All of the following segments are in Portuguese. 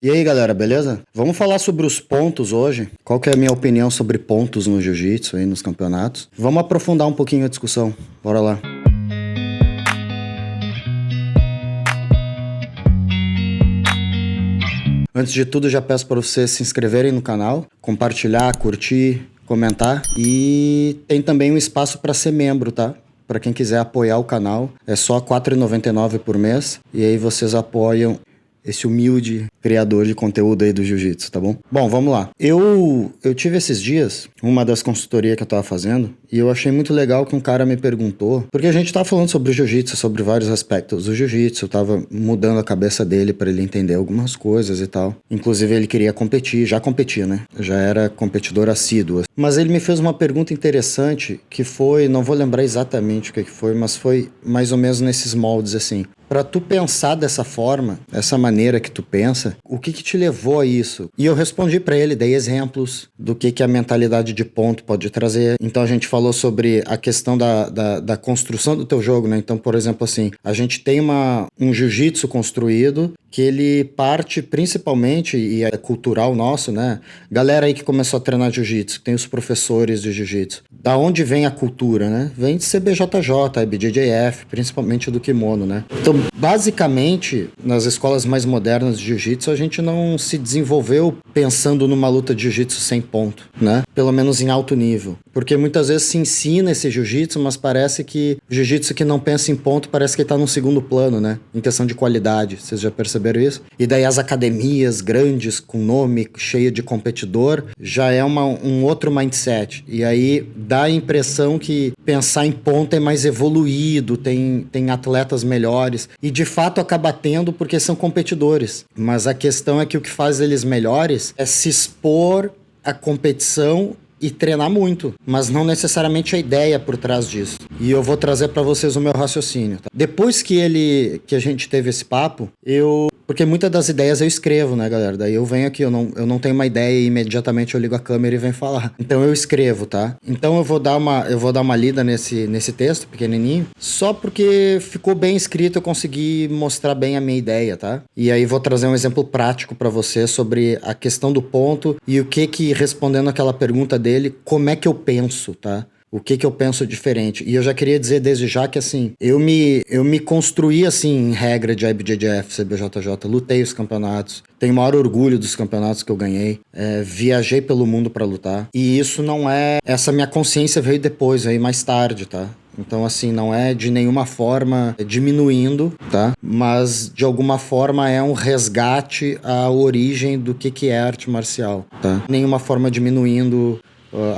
E aí, galera, beleza? Vamos falar sobre os pontos hoje. Qual que é a minha opinião sobre pontos no jiu-jitsu aí nos campeonatos? Vamos aprofundar um pouquinho a discussão. Bora lá. Antes de tudo, já peço para vocês se inscreverem no canal, compartilhar, curtir, comentar e tem também um espaço para ser membro, tá? Para quem quiser apoiar o canal, é só R$ 4,99 por mês e aí vocês apoiam esse humilde criador de conteúdo aí do jiu-jitsu, tá bom? Bom, vamos lá. Eu tive esses dias, uma das consultorias que eu tava fazendo, e eu achei muito legal que um cara me perguntou, porque a gente tava falando sobre o jiu-jitsu, sobre vários aspectos do jiu-jitsu, eu tava mudando a cabeça dele para ele entender algumas coisas e tal. Inclusive ele queria competir, já competia, né? Já era competidor assíduo. Mas ele me fez uma pergunta interessante, que foi, não vou lembrar exatamente o que foi, mas foi mais ou menos nesses moldes assim. Para tu pensar dessa forma, dessa maneira que tu pensa, o que te levou a isso? E eu respondi para ele, dei exemplos do que a mentalidade de ponto pode trazer. Então a gente falou sobre a questão da construção do teu jogo, né? Então, por exemplo, assim, a gente tem um jiu-jitsu construído que ele parte principalmente, e é cultural nosso, né? Galera aí que começou a treinar jiu-jitsu, tem os professores de jiu-jitsu. Da onde vem a cultura, né? Vem de CBJJ, IBJJF, principalmente do kimono, né? Então, basicamente, nas escolas mais modernas de jiu-jitsu, a gente não se desenvolveu pensando numa luta de jiu-jitsu sem ponto, né? Pelo menos em alto nível. Porque muitas vezes se ensina esse jiu-jitsu, mas parece que o jiu-jitsu que não pensa em ponto parece que tá num segundo plano, né? Em questão de qualidade. Vocês já perceberam isso? E daí as academias grandes, com nome cheio de competidor, já é um outro mindset. E aí dá a impressão que pensar em ponto é mais evoluído, tem atletas melhores. E de fato acaba tendo porque são competidores. Mas a questão é que o que faz eles melhores é se expor à competição e treinar muito, mas não necessariamente a ideia por trás disso. E eu vou trazer para vocês o meu raciocínio. Tá? Depois que a gente teve esse papo, porque muitas das ideias eu escrevo, né, galera? Daí eu venho aqui, eu não tenho uma ideia e imediatamente eu ligo a câmera e venho falar. Então eu escrevo, tá? Então eu vou dar uma lida nesse texto pequenininho, só porque ficou bem escrito, eu consegui mostrar bem a minha ideia, tá? E aí vou trazer um exemplo prático para você sobre a questão do ponto e o que respondendo aquela pergunta dele, como é que eu penso, tá? O que eu penso diferente. E eu já queria dizer desde já que, assim, eu me construí, assim, em regra de IBJJF, CBJJ, lutei os campeonatos, tenho o maior orgulho dos campeonatos que eu ganhei, viajei pelo mundo pra lutar. E isso não é... Essa minha consciência veio depois, veio mais tarde, tá? Então, assim, não é de nenhuma forma diminuindo, tá? Mas, de alguma forma, é um resgate à origem do que é arte marcial, tá? Nenhuma forma diminuindo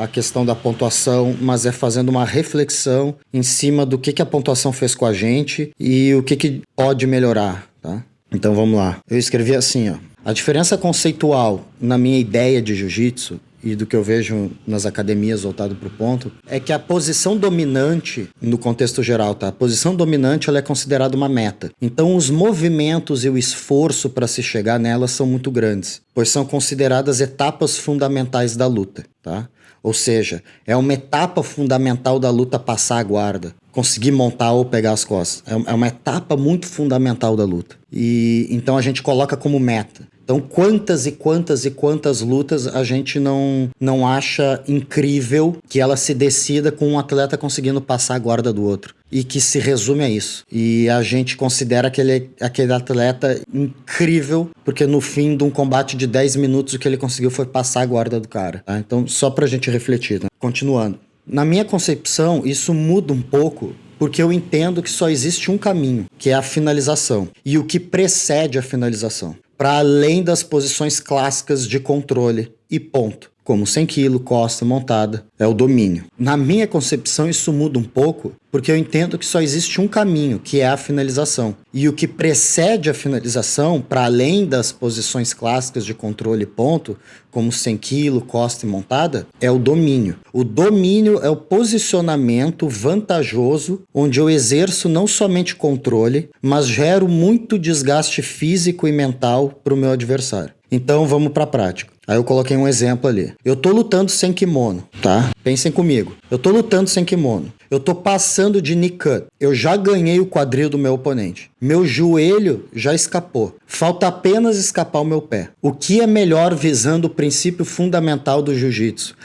a questão da pontuação, mas é fazendo uma reflexão em cima do que a pontuação fez com a gente e o que pode melhorar, tá? Então vamos lá. Eu escrevi assim, ó. A diferença conceitual na minha ideia de jiu-jitsu e do que eu vejo nas academias voltado para o ponto, é que a posição dominante, no contexto geral, tá? A posição dominante ela é considerada uma meta. Então os movimentos e o esforço para se chegar nela são muito grandes, pois são consideradas etapas fundamentais da luta, tá? Ou seja, é uma etapa fundamental da luta passar a guarda, conseguir montar ou pegar as costas. É uma etapa muito fundamental da luta. E então a gente coloca como meta. Então, quantas e quantas lutas a gente não acha incrível que ela se decida com um atleta conseguindo passar a guarda do outro. E que se resume a isso. E a gente considera aquele atleta incrível, porque no fim de um combate de 10 minutos o que ele conseguiu foi passar a guarda do cara. Tá? Então, só pra gente refletir. Né? Continuando. Na minha concepção, isso muda um pouco, porque eu entendo que só existe um caminho, que é a finalização. E o que precede a finalização. Para além das posições clássicas de controle e ponto, como 100 kg, costa, montada, é o domínio. Na minha concepção isso muda um pouco, porque eu entendo que só existe um caminho, que é a finalização. E o que precede a finalização, para além das posições clássicas de controle e ponto, como 100 kg, costa e montada, é o domínio. O domínio é o posicionamento vantajoso, onde eu exerço não somente controle, mas gero muito desgaste físico e mental para o meu adversário. Então vamos para a prática. Aí eu coloquei um exemplo ali. Eu tô lutando sem kimono, tá? Pensem comigo. Eu tô lutando sem kimono. Eu tô passando de knee cut. Eu já ganhei o quadril do meu oponente. Meu joelho já escapou. Falta apenas escapar o meu pé. O que é melhor visando o princípio fundamental do jiu-jitsu,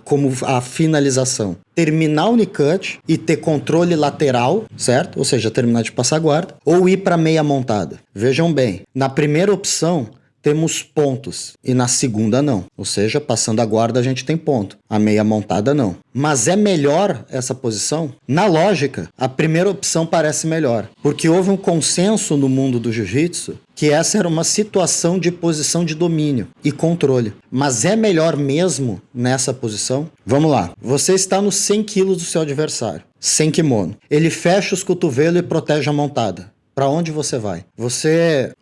como a finalização? Terminar o knee cut e ter controle lateral, certo? Ou seja, terminar de passar guarda, ou ir para meia montada. Vejam bem, na primeira opção temos pontos e na segunda não. Ou seja, passando a guarda a gente tem ponto. A meia montada não. Mas é melhor essa posição? Na lógica, a primeira opção parece melhor. Porque houve um consenso no mundo do jiu-jitsu que essa era uma situação de posição de domínio e controle. Mas é melhor mesmo nessa posição? Vamos lá. Você está nos 100 quilos do seu adversário, sem kimono. Ele fecha os cotovelos e protege a montada. Para onde você vai?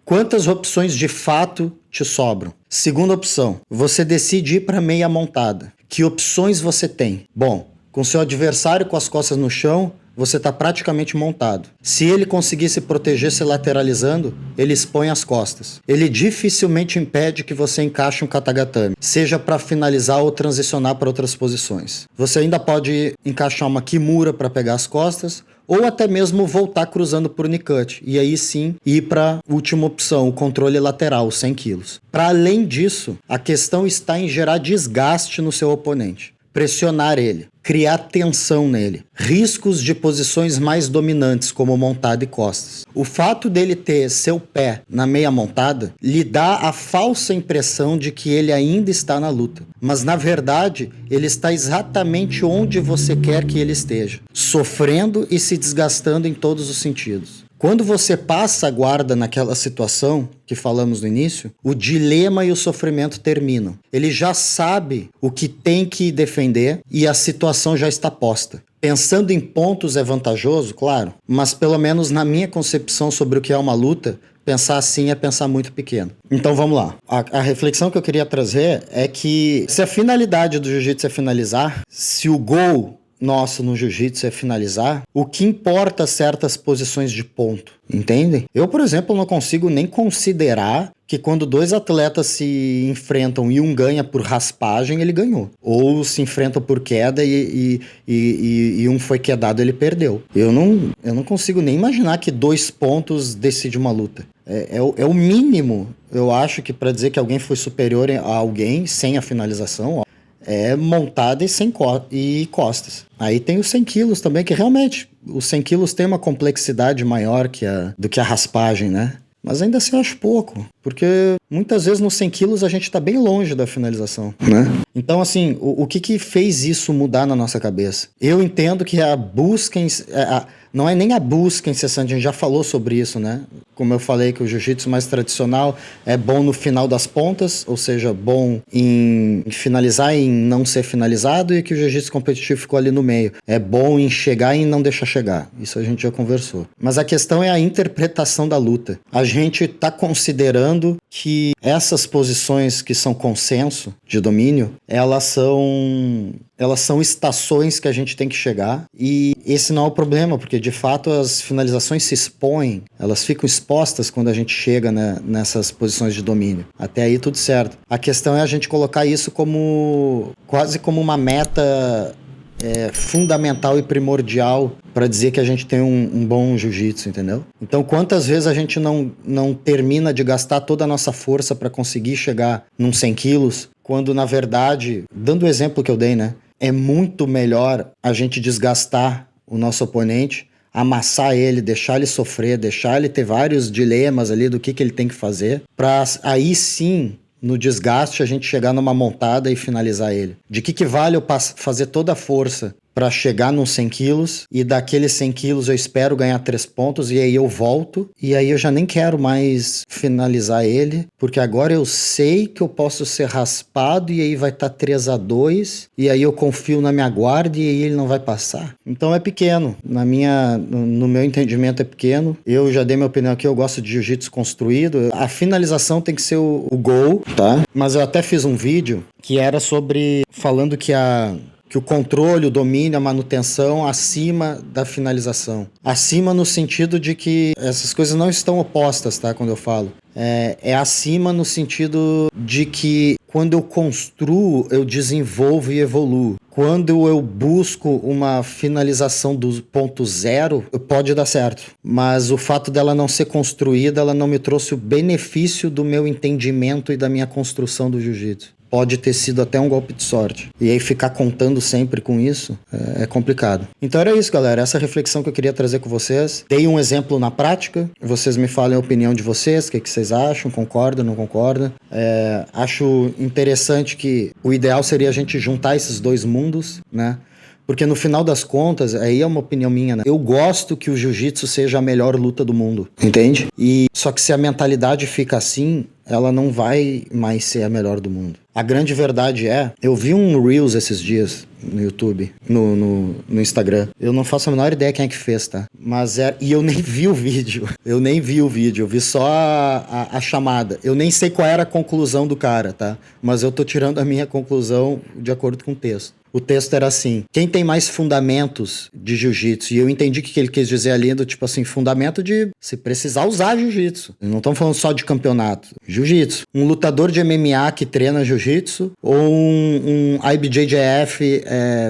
Quantas opções de fato te sobram? Segunda opção, você decide ir para meia montada. Que opções você tem? Bom, com seu adversário com as costas no chão, você está praticamente montado. Se ele conseguir se proteger se lateralizando, ele expõe as costas. Ele dificilmente impede que você encaixe um katagatame, seja para finalizar ou transicionar para outras posições. Você ainda pode encaixar uma kimura para pegar as costas, ou até mesmo voltar cruzando por knee cut, e aí sim ir para a última opção, o controle lateral, 100 quilos. Para além disso, a questão está em gerar desgaste no seu oponente, pressionar ele, criar tensão nele, riscos de posições mais dominantes, como montada e costas. O fato dele ter seu pé na meia montada lhe dá a falsa impressão de que ele ainda está na luta. Mas, na verdade, ele está exatamente onde você quer que ele esteja, sofrendo e se desgastando em todos os sentidos. Quando você passa a guarda naquela situação que falamos no início, o dilema e o sofrimento terminam. Ele já sabe o que tem que defender e a situação já está posta. Pensando em pontos é vantajoso, claro, mas pelo menos na minha concepção sobre o que é uma luta, pensar assim é pensar muito pequeno. Então vamos lá. A reflexão que eu queria trazer é que se a finalidade do jiu-jitsu é finalizar, se o gol nosso no jiu-jitsu é finalizar, o que importa certas posições de ponto, entendem? Eu, por exemplo, não consigo nem considerar que quando dois atletas se enfrentam e um ganha por raspagem, ele ganhou. Ou se enfrentam por queda e um foi quedado, ele perdeu. Eu não consigo nem imaginar que 2 pontos decidem uma luta. É o mínimo, eu acho, que para dizer que alguém foi superior a alguém sem a finalização, é montada e sem costas. Aí tem os 100 quilos também, que realmente os 100 quilos tem uma complexidade maior do que a raspagem, né? Mas ainda assim eu acho pouco, porque muitas vezes nos 100 quilos a gente está bem longe da finalização, né? Então, assim, o que fez isso mudar na nossa cabeça? Eu entendo que a busca... não é nem a busca incessante, a gente já falou sobre isso, né? Como eu falei que o jiu-jitsu mais tradicional é bom no final das pontas, ou seja, bom em finalizar e em não ser finalizado, e que o jiu-jitsu competitivo ficou ali no meio. É bom em chegar e em não deixar chegar. Isso a gente já conversou. Mas a questão é a interpretação da luta. A gente está considerando que essas posições que são consenso de domínio, elas são estações que a gente tem que chegar, e esse não é o problema, porque de fato as finalizações se expõem, elas ficam expostas quando a gente chega, né, nessas posições de domínio. Até aí tudo certo. A questão é a gente colocar isso quase como uma meta fundamental e primordial para dizer que a gente tem um bom jiu-jitsu, entendeu? Então, quantas vezes a gente não termina de gastar toda a nossa força para conseguir chegar num 100 quilos, quando, na verdade, dando o exemplo que eu dei, né? É muito melhor a gente desgastar o nosso oponente, amassar ele, deixar ele sofrer, deixar ele ter vários dilemas ali do que ele tem que fazer, para aí sim, no desgaste, a gente chegar numa montada e finalizar ele. De que vale eu fazer toda a força para chegar nos 100 quilos, e daqueles 100 quilos eu espero ganhar 3 pontos, e aí eu volto, e aí eu já nem quero mais finalizar ele, porque agora eu sei que eu posso ser raspado, e aí vai estar 3-2, e aí eu confio na minha guarda, e aí ele não vai passar. Então é pequeno, no meu entendimento é pequeno. Eu já dei minha opinião aqui, eu gosto de jiu-jitsu construído, a finalização tem que ser o gol, tá? Mas eu até fiz um vídeo que era falando que o controle, o domínio, a manutenção acima da finalização. Acima no sentido de que essas coisas não estão opostas, tá? Quando eu falo. É acima no sentido de que quando eu construo, eu desenvolvo e evoluo. quando eu busco uma finalização do ponto zero, pode dar certo. Mas o fato dela não ser construída, ela não me trouxe o benefício do meu entendimento e da minha construção do jiu-jitsu. Pode ter sido até um golpe de sorte. E aí ficar contando sempre com isso é complicado. Então era isso, galera. Essa reflexão que eu queria trazer com vocês. Dei um exemplo na prática. Vocês me falem a opinião de vocês. O que vocês acham? Concordam, não concordam? Acho interessante que o ideal seria a gente juntar esses dois mundos, né? Porque no final das contas, aí é uma opinião minha, né? Eu gosto que o jiu-jitsu seja a melhor luta do mundo, entende? Só que se a mentalidade fica assim, ela não vai mais ser a melhor do mundo. A grande verdade eu vi um Reels esses dias no YouTube, no Instagram. Eu não faço a menor ideia quem é que fez, tá? E eu nem vi o vídeo. Eu vi só a chamada. Eu nem sei qual era a conclusão do cara, tá? Mas eu tô tirando a minha conclusão de acordo com o texto. O texto era assim: quem tem mais fundamentos de jiu-jitsu? E eu entendi que ele quis dizer ali, do tipo assim, fundamento de se precisar usar jiu-jitsu. Não estamos falando só de campeonato. Jiu-jitsu. Um lutador de MMA que treina jiu-jitsu ou um IBJJF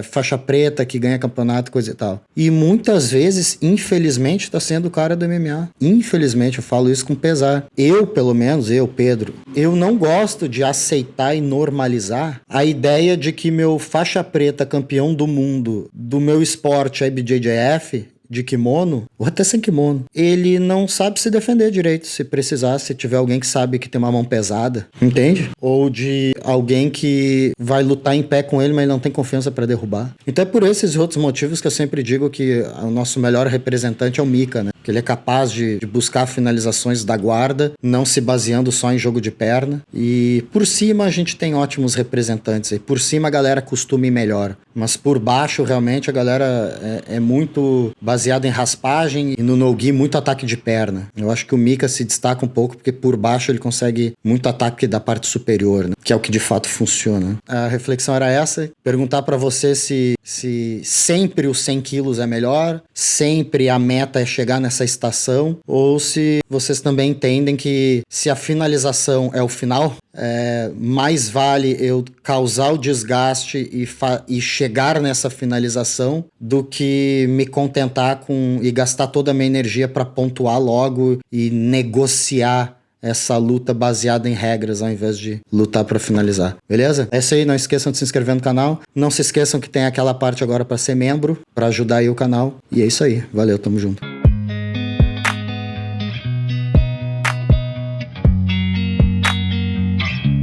faixa preta que ganha campeonato, coisa e tal. E muitas vezes, infelizmente, está sendo o cara do MMA. Infelizmente, eu falo isso com pesar. Eu, pelo menos, Pedro, eu não gosto de aceitar e normalizar a ideia de que meu faixa preta campeão do mundo do meu esporte IBJJF de kimono, ou até sem kimono, ele não sabe se defender direito, se precisar, se tiver alguém que sabe que tem uma mão pesada, entende? Ou de alguém que vai lutar em pé com ele, mas não tem confiança para derrubar. Então é por esses e outros motivos que eu sempre digo que o nosso melhor representante é o Mika, né? Que ele é capaz de buscar finalizações da guarda, não se baseando só em jogo de perna. E por cima a gente tem ótimos representantes aí. Por cima a galera costuma ir melhor. Mas por baixo, realmente, a galera é muito baseada em raspagem e no no-gi muito ataque de perna. Eu acho que o Mika se destaca um pouco porque por baixo ele consegue muito ataque da parte superior, né? Que é o que de fato funciona. A reflexão era essa. Perguntar pra você se sempre os 100 quilos é melhor, sempre a meta é chegar nessa estação, ou se vocês também entendem que se a finalização é o final, mais vale eu causar o desgaste e chegar nessa finalização do que me contentar e gastar toda a minha energia para pontuar logo e negociar essa luta baseada em regras ao invés de lutar para finalizar. Beleza? É isso aí, não esqueçam de se inscrever no canal. Não se esqueçam que tem aquela parte agora para ser membro, para ajudar aí o canal. E é isso aí. Valeu, tamo junto.